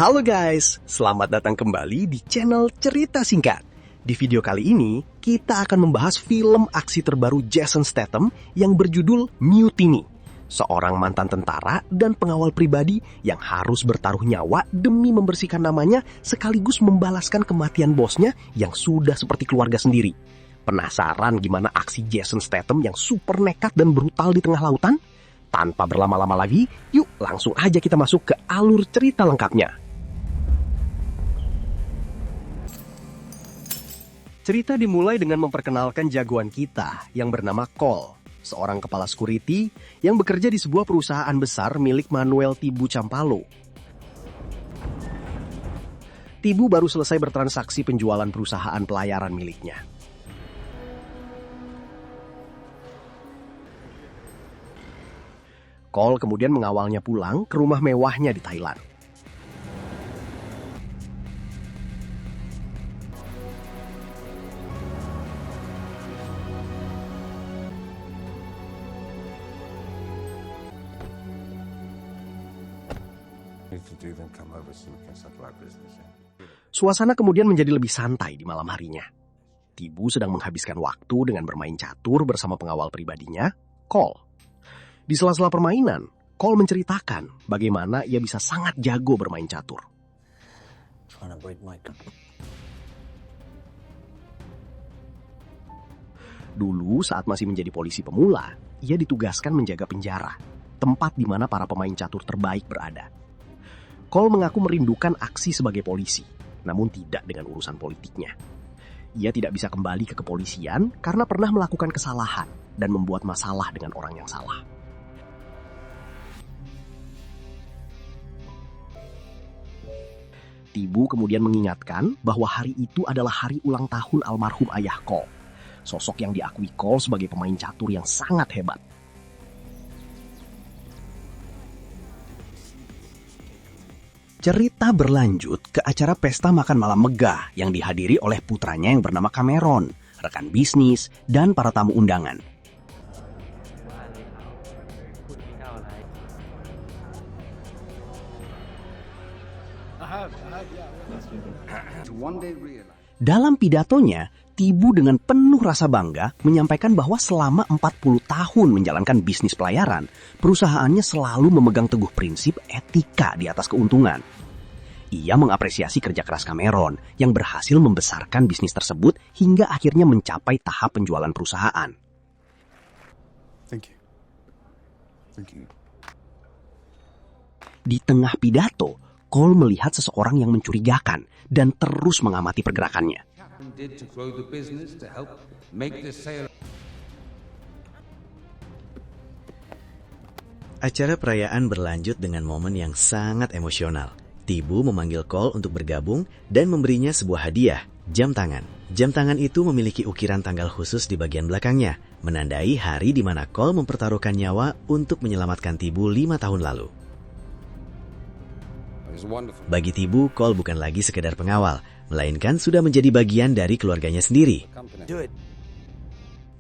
Halo guys, selamat datang kembali di channel Cerita Singkat. Di video kali ini, kita akan membahas film aksi terbaru Jason Statham yang berjudul Mutiny. Seorang mantan tentara dan pengawal pribadi yang harus bertaruh nyawa demi membersihkan namanya sekaligus membalaskan kematian bosnya yang sudah seperti keluarga sendiri. Penasaran gimana aksi Jason Statham yang super nekat dan brutal di tengah lautan? Tanpa berlama-lama lagi, yuk langsung aja kita masuk ke alur cerita lengkapnya. Cerita dimulai dengan memperkenalkan jagoan kita yang bernama Cole, seorang kepala security yang bekerja di sebuah perusahaan besar milik Manuel Tibu Campalo. Tibu baru selesai bertransaksi penjualan perusahaan pelayaran miliknya. Cole kemudian mengawalnya pulang ke rumah mewahnya di Thailand. Suasana kemudian menjadi lebih santai di malam harinya. Tibu sedang menghabiskan waktu dengan bermain catur bersama pengawal pribadinya, Cole. Di sela-sela permainan, Cole menceritakan bagaimana ia bisa sangat jago bermain catur. Dulu saat masih menjadi polisi pemula, ia ditugaskan menjaga penjara, tempat di mana para pemain catur terbaik berada. Cole mengaku merindukan aksi sebagai polisi, namun tidak dengan urusan politiknya. Ia tidak bisa kembali ke kepolisian karena pernah melakukan kesalahan dan membuat masalah dengan orang yang salah. Tibu kemudian mengingatkan bahwa hari itu adalah hari ulang tahun almarhum ayah Cole, sosok yang diakui Cole sebagai pemain catur yang sangat hebat. Cerita berlanjut ke acara pesta makan malam megah yang dihadiri oleh putranya yang bernama Cameron, rekan bisnis, dan para tamu undangan. Dalam pidatonya, Tibu dengan penuh rasa bangga menyampaikan bahwa selama 40 tahun menjalankan bisnis pelayaran, perusahaannya selalu memegang teguh prinsip etika di atas keuntungan. Ia mengapresiasi kerja keras Cameron yang berhasil membesarkan bisnis tersebut hingga akhirnya mencapai tahap penjualan perusahaan. Thank you. Di tengah pidato, Cole melihat seseorang yang mencurigakan dan terus mengamati pergerakannya. Acara perayaan berlanjut dengan momen yang sangat emosional. Tibu memanggil Cole untuk bergabung dan memberinya sebuah hadiah, jam tangan. Jam tangan itu memiliki ukiran tanggal khusus di bagian belakangnya, menandai hari di mana Cole mempertaruhkan nyawa untuk menyelamatkan Tibu 5 tahun lalu. Bagi Tibu, Cole bukan lagi sekedar pengawal, melainkan sudah menjadi bagian dari keluarganya sendiri.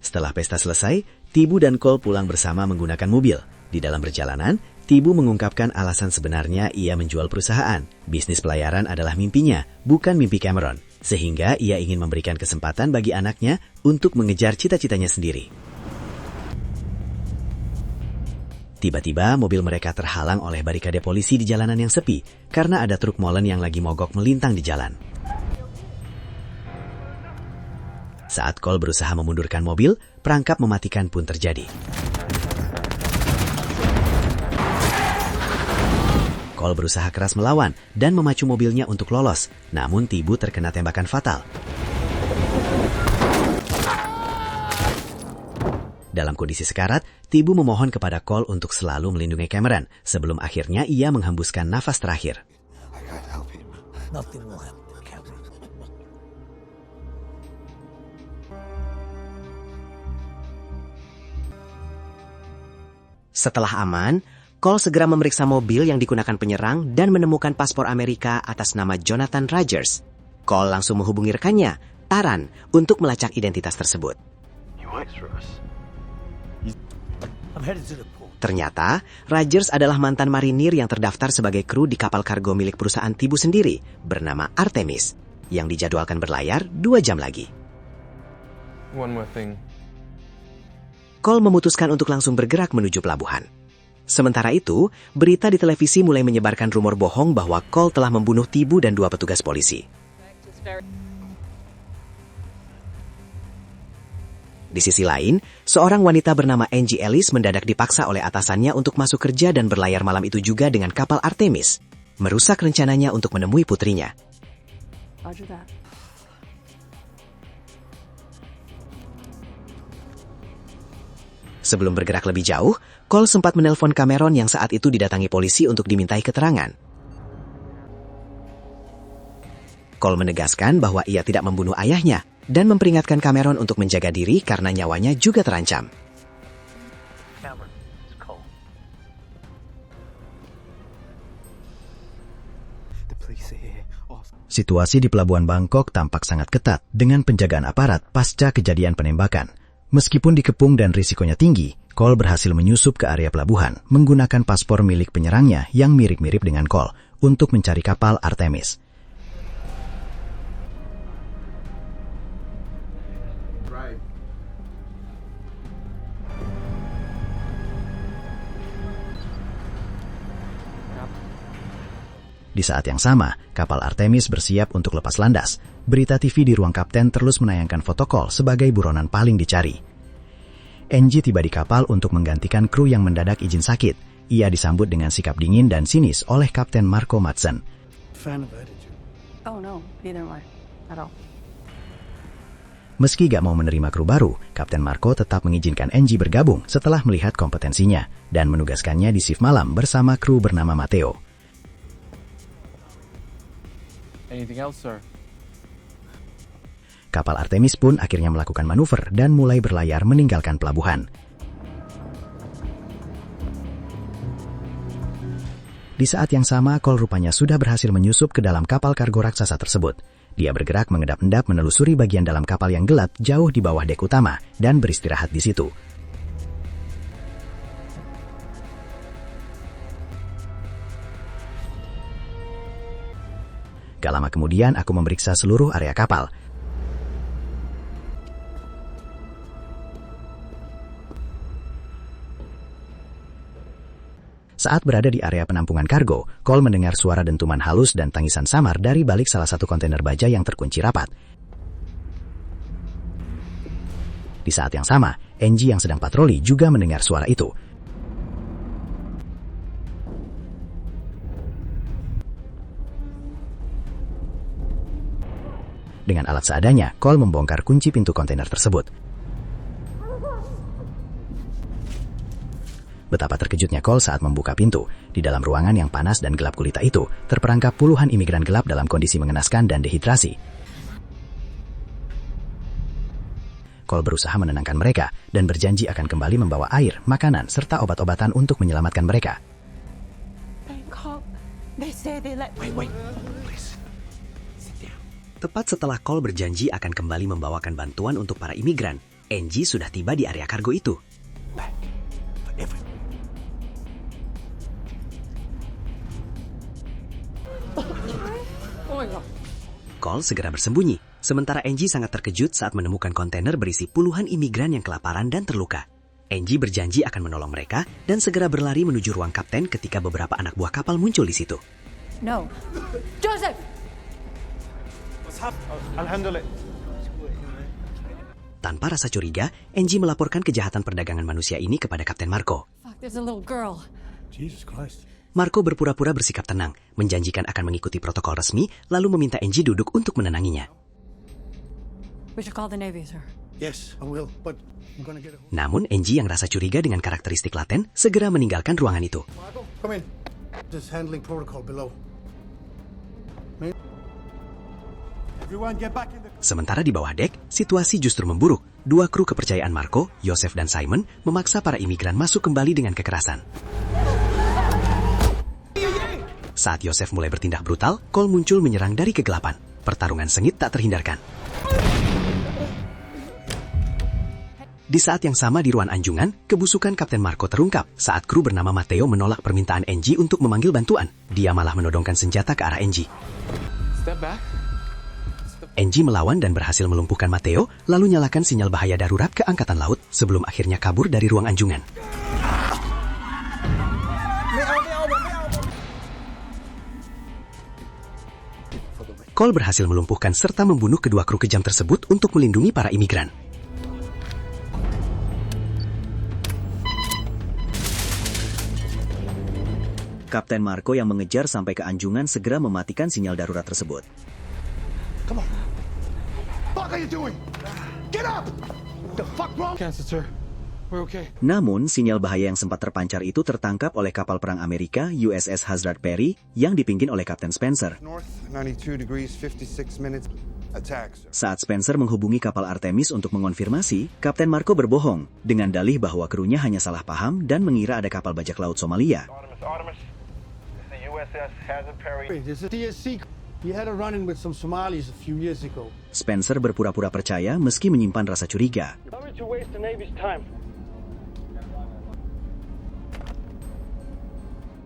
Setelah pesta selesai, Tibu dan Cole pulang bersama menggunakan mobil. Di dalam perjalanan, Tibu mengungkapkan alasan sebenarnya ia menjual perusahaan. Bisnis pelayaran adalah mimpinya, bukan mimpi Cameron. Sehingga ia ingin memberikan kesempatan bagi anaknya untuk mengejar cita-citanya sendiri. Tiba-tiba mobil mereka terhalang oleh barikade polisi di jalanan yang sepi karena ada truk molen yang lagi mogok melintang di jalan. Saat Cole berusaha memundurkan mobil, perangkap mematikan pun terjadi. Cole berusaha keras melawan dan memacu mobilnya untuk lolos, namun Tibu terkena tembakan fatal. Dalam kondisi sekarat, Tibu memohon kepada Cole untuk selalu melindungi Cameron sebelum akhirnya ia menghembuskan nafas terakhir. Setelah aman, Cole segera memeriksa mobil yang digunakan penyerang dan menemukan paspor Amerika atas nama Jonathan Rogers. Cole langsung menghubungi rekannya, Taran, untuk melacak identitas tersebut. I'm headed to the port. Ternyata, Rogers adalah mantan marinir yang terdaftar sebagai kru di kapal kargo milik perusahaan Tibu sendiri, bernama Artemis, yang dijadwalkan berlayar 2 jam lagi. One more thing. Cole memutuskan untuk langsung bergerak menuju pelabuhan. Sementara itu, berita di televisi mulai menyebarkan rumor bohong bahwa Cole telah membunuh Tibu dan 2 petugas polisi. Di sisi lain, seorang wanita bernama Angie Ellis mendadak dipaksa oleh atasannya untuk masuk kerja dan berlayar malam itu juga dengan kapal Artemis, merusak rencananya untuk menemui putrinya. Sebelum bergerak lebih jauh, Cole sempat menelpon Cameron yang saat itu didatangi polisi untuk dimintai keterangan. Cole menegaskan bahwa ia tidak membunuh ayahnya dan memperingatkan Cameron untuk menjaga diri karena nyawanya juga terancam. Cameron, it's Cole. The police are here. Situasi di Pelabuhan Bangkok tampak sangat ketat dengan penjagaan aparat pasca kejadian penembakan. Meskipun dikepung dan risikonya tinggi, Cole berhasil menyusup ke area pelabuhan menggunakan paspor milik penyerangnya yang mirip-mirip dengan Cole untuk mencari kapal Artemis. Di saat yang sama, kapal Artemis bersiap untuk lepas landas. Berita TV di ruang kapten terus menayangkan foto Cole sebagai buronan paling dicari. Angie tiba di kapal untuk menggantikan kru yang mendadak izin sakit. Ia disambut dengan sikap dingin dan sinis oleh Kapten Marco Madsen. Fan of attitude. Oh no, neither am I. At all. Meski gak mau menerima kru baru, Kapten Marco tetap mengizinkan Angie bergabung setelah melihat kompetensinya dan menugaskannya di shift malam bersama kru bernama Matteo. Anything else, sir? Kapal Artemis pun akhirnya melakukan manuver dan mulai berlayar meninggalkan pelabuhan. Di saat yang sama, Cole rupanya sudah berhasil menyusup ke dalam kapal kargo raksasa tersebut. Dia bergerak mengedap-endap menelusuri bagian dalam kapal yang gelap jauh di bawah dek utama dan beristirahat di situ. Gak lama kemudian aku memeriksa seluruh area kapal. Saat berada di area penampungan kargo, Cole mendengar suara dentuman halus dan tangisan samar dari balik salah satu kontainer baja yang terkunci rapat. Di saat yang sama, Angie yang sedang patroli juga mendengar suara itu. Dengan alat seadanya, Cole membongkar kunci pintu kontainer tersebut. Betapa terkejutnya Cole saat membuka pintu. Di dalam ruangan yang panas dan gelap gulita itu, terperangkap puluhan imigran gelap dalam kondisi mengenaskan dan dehidrasi. Cole berusaha menenangkan mereka dan berjanji akan kembali membawa air, makanan, serta obat-obatan untuk menyelamatkan mereka. Tepat setelah Cole berjanji akan kembali membawakan bantuan untuk para imigran, Angie sudah tiba di area kargo itu. Cole segera bersembunyi, sementara Angie sangat terkejut saat menemukan kontainer berisi puluhan imigran yang kelaparan dan terluka. Angie berjanji akan menolong mereka dan segera berlari menuju ruang kapten ketika beberapa anak buah kapal muncul di situ. No. Joseph! Alhamdulillah. Tanpa rasa curiga, Angie melaporkan kejahatan perdagangan manusia ini kepada Kapten Marco. Fuck, there's a little girl. Jesus Christ. Marco berpura-pura bersikap tenang, menjanjikan akan mengikuti protokol resmi, lalu meminta Angie duduk untuk menenanginya. We should call the Navy, sir. Yes, I will, but I'm gonna get a hold. Namun Angie yang rasa curiga dengan karakteristik laten segera meninggalkan ruangan itu. Marco, come in. Just handling protocol below. Everyone get back in the... Sementara di bawah dek, situasi justru memburuk. Dua kru kepercayaan Marco, Joseph dan Simon, memaksa para imigran masuk kembali dengan kekerasan. Saat Joseph mulai bertindak brutal, Cole muncul menyerang dari kegelapan. Pertarungan sengit tak terhindarkan. Di saat yang sama di ruang anjungan, kebusukan Kapten Marco terungkap saat kru bernama Matteo menolak permintaan Angie untuk memanggil bantuan. Dia malah menodongkan senjata ke arah Angie. Step back. Angie melawan dan berhasil melumpuhkan Matteo, lalu nyalakan sinyal bahaya darurat ke Angkatan Laut sebelum akhirnya kabur dari ruang anjungan. Cole berhasil melumpuhkan serta membunuh kedua kru kejam tersebut untuk melindungi para imigran. Kapten Marco yang mengejar sampai ke anjungan segera mematikan sinyal darurat tersebut. Come on. What are you doing? Get up! The fuck wrong? Cancel, sir. We're okay. Namun, sinyal bahaya yang sempat terpancar itu tertangkap oleh kapal perang Amerika USS Hazard Perry yang dipimpin oleh Kapten Spencer. North, 92 degrees, 56 minutes. Attack, sir. Saat Spencer menghubungi kapal Artemis untuk mengonfirmasi, Kapten Marco berbohong dengan dalih bahwa krunya hanya salah paham dan mengira ada kapal bajak laut Somalia. Artemis. This is the USS Hazard Perry. Hey, this is DSC. He had a run-in with some Somalis a few years ago. Spencer berpura-pura percaya meski menyimpan rasa curiga. Sorry to waste the Navy's time.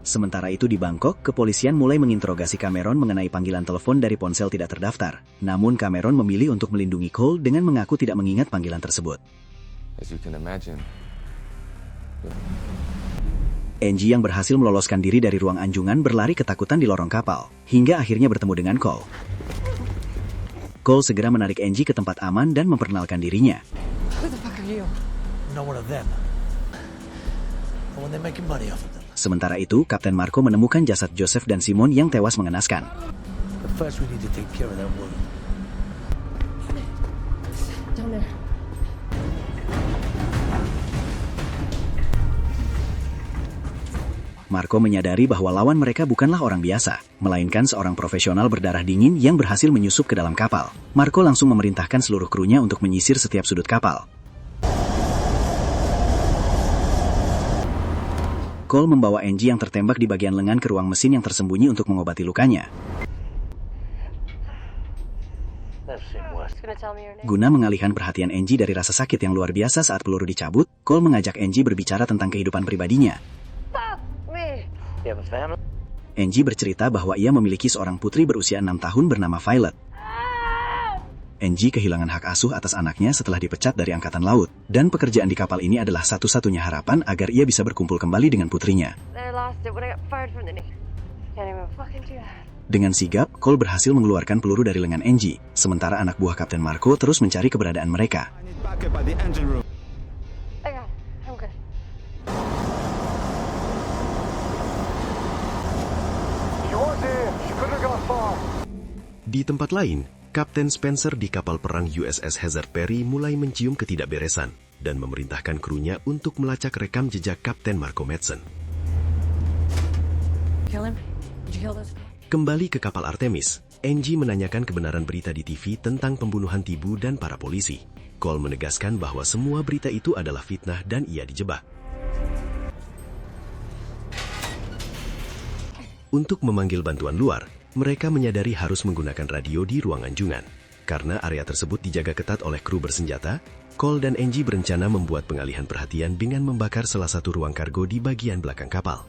Sementara itu di Bangkok, kepolisian mulai menginterogasi Cameron mengenai panggilan telepon dari ponsel tidak terdaftar. Namun Cameron memilih untuk melindungi Cole dengan mengaku tidak mengingat panggilan tersebut. As you can imagine. Angie yang berhasil meloloskan diri dari ruang anjungan berlari ketakutan di lorong kapal, hingga akhirnya bertemu dengan Cole. Cole segera menarik Angie ke tempat aman dan memperkenalkan dirinya. Who the fuck are you? Not one of them. But when they're making money off of them. Sementara itu, Kapten Marco menemukan jasad Joseph dan Simon yang tewas mengenaskan. But first we need to take care of that woman. Down there. Marco menyadari bahwa lawan mereka bukanlah orang biasa, melainkan seorang profesional berdarah dingin yang berhasil menyusup ke dalam kapal. Marco langsung memerintahkan seluruh krunya untuk menyisir setiap sudut kapal. Cole membawa Angie yang tertembak di bagian lengan ke ruang mesin yang tersembunyi untuk mengobati lukanya. Never seen worse. Gonna tell me your name? Guna mengalihkan perhatian Angie dari rasa sakit yang luar biasa saat peluru dicabut, Cole mengajak Angie berbicara tentang kehidupan pribadinya. You have a family? Angie bercerita bahwa ia memiliki seorang putri berusia 6 tahun bernama Violet. Angie kehilangan hak asuh atas anaknya setelah dipecat dari Angkatan Laut, dan pekerjaan di kapal ini adalah satu-satunya harapan agar ia bisa berkumpul kembali dengan putrinya. Dengan sigap, Cole berhasil mengeluarkan peluru dari lengan Angie, sementara anak buah Kapten Marco terus mencari keberadaan mereka. Di tempat lain, Kapten Spencer di kapal perang USS Hazard Perry mulai mencium ketidakberesan dan memerintahkan krunya untuk melacak rekam jejak Kapten Marco Madsen. Kill him? Did you kill this? Kembali ke kapal Artemis, Angie menanyakan kebenaran berita di TV tentang pembunuhan Tibu dan para polisi. Cole menegaskan bahwa semua berita itu adalah fitnah dan ia dijebak. Untuk memanggil bantuan luar, mereka menyadari harus menggunakan radio di ruang anjungan. Karena area tersebut dijaga ketat oleh kru bersenjata, Cole dan Angie berencana membuat pengalihan perhatian dengan membakar salah satu ruang kargo di bagian belakang kapal.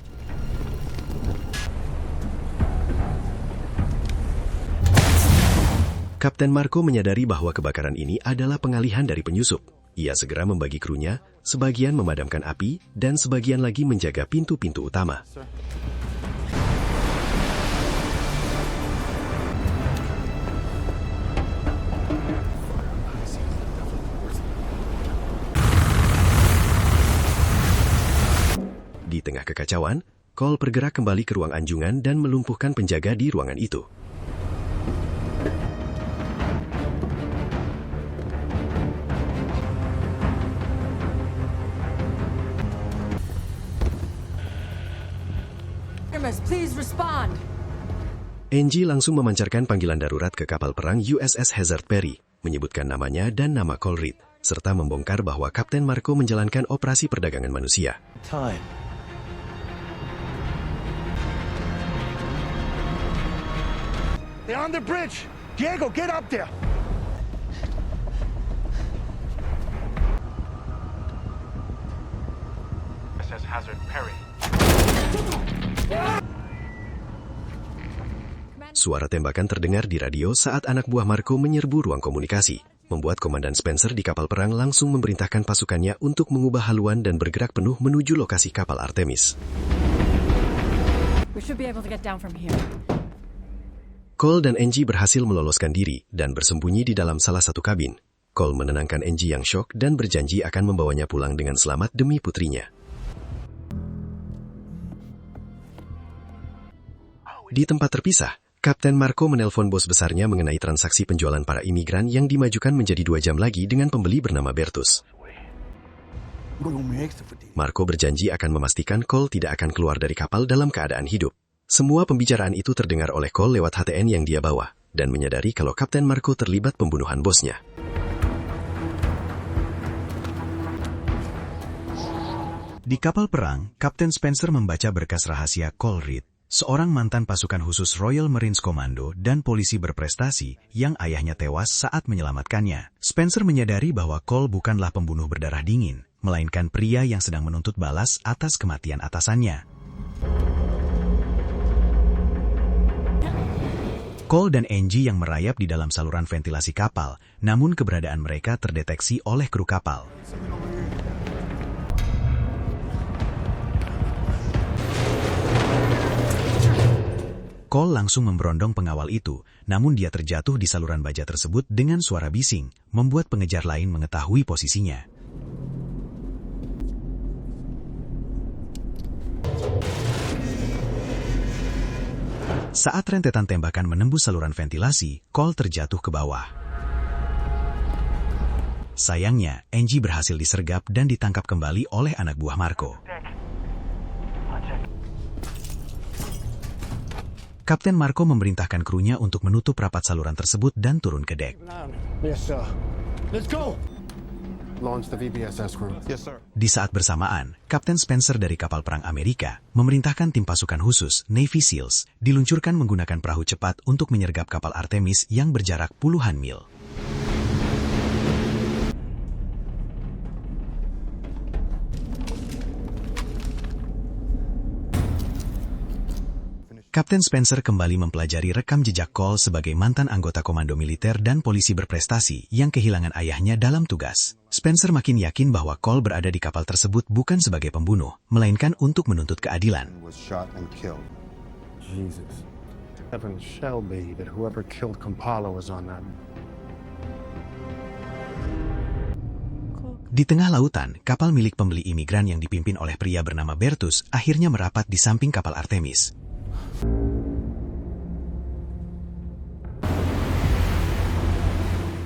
Kapten Marco menyadari bahwa kebakaran ini adalah pengalihan dari penyusup. Ia segera membagi krunya, sebagian memadamkan api, dan sebagian lagi menjaga pintu-pintu utama. Di tengah kekacauan, Cole bergerak kembali ke ruang anjungan dan melumpuhkan penjaga di ruangan itu. Please respond. Angie langsung memancarkan panggilan darurat ke kapal perang USS Hazard Perry, menyebutkan namanya dan nama Cole Reed, serta membongkar bahwa Kapten Marco menjalankan operasi perdagangan manusia. Time. They're on the bridge. Diego, get up there. Access hazard Perry. Suara tembakan terdengar di radio saat anak buah Marco menyerbu ruang komunikasi, membuat Komandan Spencer di kapal perang langsung memerintahkan pasukannya untuk mengubah haluan dan bergerak penuh menuju lokasi kapal Artemis. We should be able to get down from here. Cole dan Angie berhasil meloloskan diri dan bersembunyi di dalam salah satu kabin. Cole menenangkan Angie yang syok dan berjanji akan membawanya pulang dengan selamat demi putrinya. Di tempat terpisah, Kapten Marco menelpon bos besarnya mengenai transaksi penjualan para imigran yang dimajukan menjadi 2 jam lagi dengan pembeli bernama Bertus. Marco berjanji akan memastikan Cole tidak akan keluar dari kapal dalam keadaan hidup. Semua pembicaraan itu terdengar oleh Cole lewat HTN yang dia bawa, dan menyadari kalau Kapten Marco terlibat pembunuhan bosnya. Di kapal perang, Kapten Spencer membaca berkas rahasia Cole Reed, seorang mantan pasukan khusus Royal Marines Commando dan polisi berprestasi yang ayahnya tewas saat menyelamatkannya. Spencer menyadari bahwa Cole bukanlah pembunuh berdarah dingin, melainkan pria yang sedang menuntut balas atas kematian atasannya. Cole dan Angie yang merayap di dalam saluran ventilasi kapal, namun keberadaan mereka terdeteksi oleh kru kapal. Cole langsung memberondong pengawal itu, namun dia terjatuh di saluran baja tersebut dengan suara bising, membuat pengejar lain mengetahui posisinya. Saat rentetan tembakan menembus saluran ventilasi, Cole terjatuh ke bawah. Sayangnya, Angie berhasil disergap dan ditangkap kembali oleh anak buah Marco. Kapten Marco memerintahkan krunya untuk menutup rapat saluran tersebut dan turun ke dek. Yes, sir. Let's go! Launch the VBSS crew. Yes, sir. Di saat bersamaan, Kapten Spencer dari kapal perang Amerika memerintahkan tim pasukan khusus Navy SEALs diluncurkan menggunakan perahu cepat untuk menyergap kapal Artemis yang berjarak puluhan mil. Kapten Spencer kembali mempelajari rekam jejak Cole sebagai mantan anggota komando militer dan polisi berprestasi yang kehilangan ayahnya dalam tugas. Spencer makin yakin bahwa Cole berada di kapal tersebut bukan sebagai pembunuh, melainkan untuk menuntut keadilan. Was shot and killed. Jesus. Heaven shall be that whoever killed Kampala was on that. Di tengah lautan, kapal milik pembeli imigran yang dipimpin oleh pria bernama Bertus akhirnya merapat di samping kapal Artemis.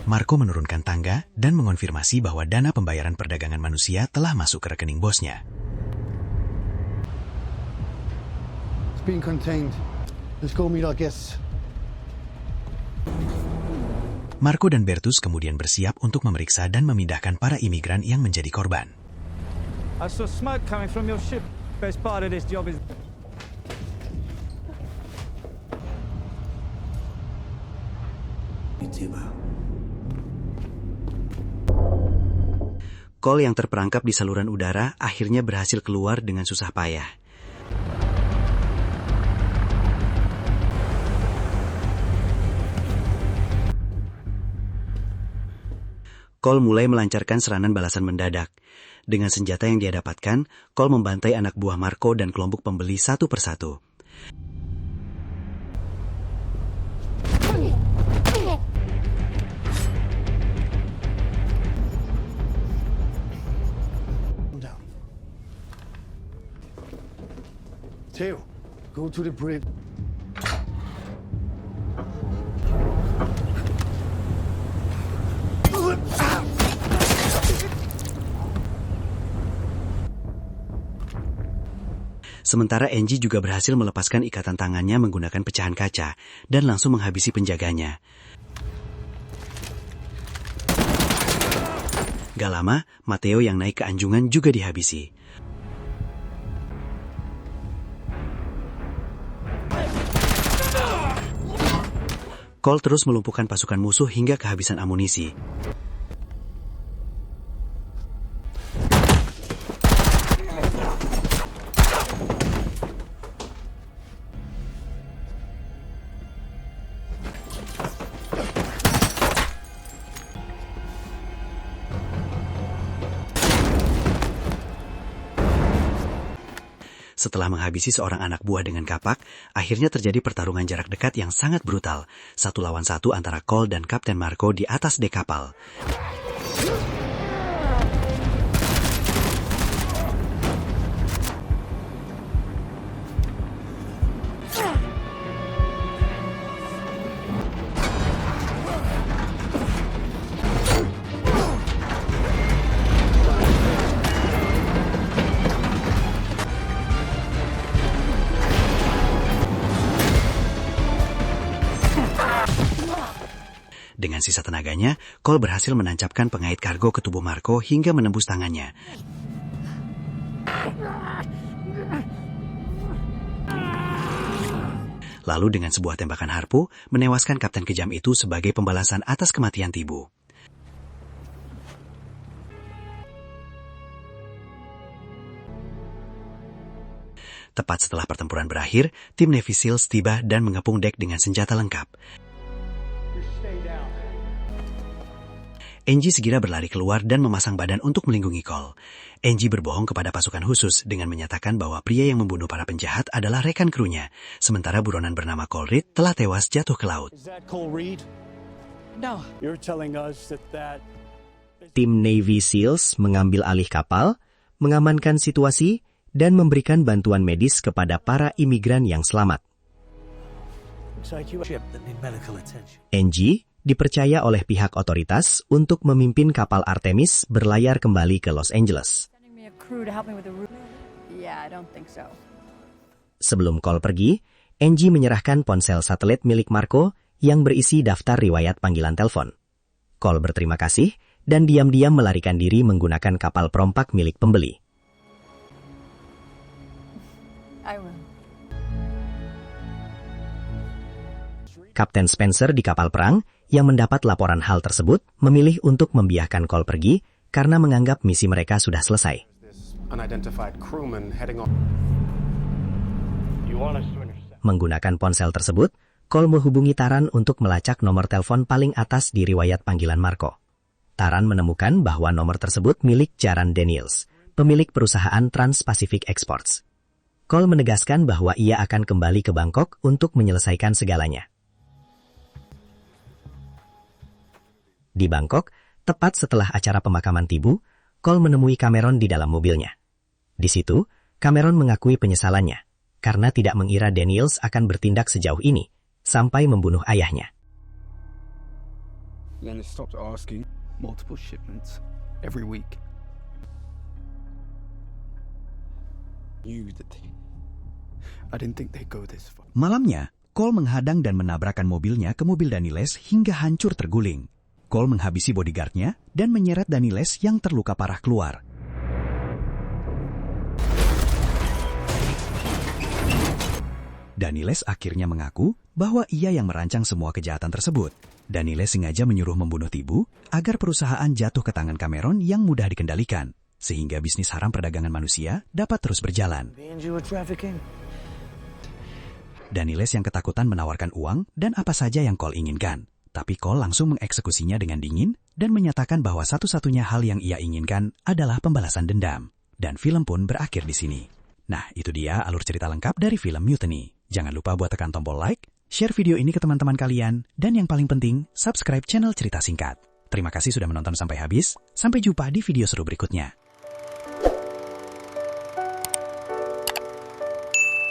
Marco menurunkan tangga dan mengonfirmasi bahwa dana pembayaran perdagangan manusia telah masuk ke rekening bosnya. It's being contained. Let's go meet our guests. Marco dan Bertus kemudian bersiap untuk memeriksa dan memindahkan para imigran yang menjadi korban. I saw smoke coming from your ship. Best part of this job is... Cole yang terperangkap di saluran udara akhirnya berhasil keluar dengan susah payah. Cole mulai melancarkan serangan balasan mendadak. Dengan senjata yang dia dapatkan, Cole membantai anak buah Marco dan kelompok pembeli satu persatu. Teo, go to the bridge. Sementara Angie juga berhasil melepaskan ikatan tangannya menggunakan pecahan kaca dan langsung menghabisi penjaganya. Gak lama, Matteo yang naik ke anjungan juga dihabisi. Cole terus melumpuhkan pasukan musuh hingga kehabisan amunisi. Setelah menghabisi seorang anak buah dengan kapak, akhirnya terjadi pertarungan jarak dekat yang sangat brutal. 1 lawan 1 antara Cole dan Kapten Marco di atas dek kapal. Dengan sisa tenaganya, Cole berhasil menancapkan pengait kargo ke tubuh Marco hingga menembus tangannya. Lalu dengan sebuah tembakan harpu, menewaskan kapten kejam itu sebagai pembalasan atas kematian Tibu. Tepat setelah pertempuran berakhir, tim Navy Seals tiba dan mengepung dek dengan senjata lengkap. Angie segera berlari keluar dan memasang badan untuk melindungi Cole. Angie berbohong kepada pasukan khusus dengan menyatakan bahwa pria yang membunuh para penjahat adalah rekan krunya, sementara buronan bernama Cole Reed telah tewas jatuh ke laut. Is that Cole Reed? No. You're telling us that Tim Navy Seals mengambil alih kapal, mengamankan situasi, dan memberikan bantuan medis kepada para imigran yang selamat. looks like you ship that need medical attention. Angie dipercaya oleh pihak otoritas untuk memimpin kapal Artemis berlayar kembali ke Los Angeles. Sending me a crew to help me with the route. Yeah, I don't think so. Sebelum Cole pergi, Angie menyerahkan ponsel satelit milik Marco yang berisi daftar riwayat panggilan telepon. Cole berterima kasih dan diam-diam melarikan diri menggunakan kapal perompak milik pembeli. I will. Kapten Spencer di kapal perang yang mendapat laporan hal tersebut memilih untuk membiarkan Cole pergi karena menganggap misi mereka sudah selesai. Unidentified crewman heading on. Menggunakan ponsel tersebut, Cole menghubungi Taran untuk melacak nomor telepon paling atas di riwayat panggilan Marco. Taran menemukan bahwa nomor tersebut milik Jaran Daniels, pemilik perusahaan Trans-Pacific Exports. Cole menegaskan bahwa ia akan kembali ke Bangkok untuk menyelesaikan segalanya. Di Bangkok, tepat setelah acara pemakaman Tibu, Cole menemui Cameron di dalam mobilnya. Di situ, Cameron mengakui penyesalannya, karena tidak mengira Daniels akan bertindak sejauh ini, sampai membunuh ayahnya. Then it stopped asking multiple shipments every week. I didn't think they'd go this far. Malamnya, Cole menghadang dan menabrakkan mobilnya ke mobil Daniels hingga hancur terguling. Cole menghabisi bodyguardnya dan menyeret Daniels yang terluka parah keluar. Daniels akhirnya mengaku bahwa ia yang merancang semua kejahatan tersebut. Daniels sengaja menyuruh membunuh Tibu agar perusahaan jatuh ke tangan Cameron yang mudah dikendalikan, sehingga bisnis haram perdagangan manusia dapat terus berjalan. Daniels yang ketakutan menawarkan uang dan apa saja yang Cole inginkan. Tapi Cole langsung mengeksekusinya dengan dingin dan menyatakan bahwa satu-satunya hal yang ia inginkan adalah pembalasan dendam. Dan film pun berakhir di sini. Nah, itu dia alur cerita lengkap dari film Mutiny. Jangan lupa buat tekan tombol like, share video ini ke teman-teman kalian, dan yang paling penting, subscribe channel Cerita Singkat. Terima kasih sudah menonton sampai habis. Sampai jumpa di video seru berikutnya.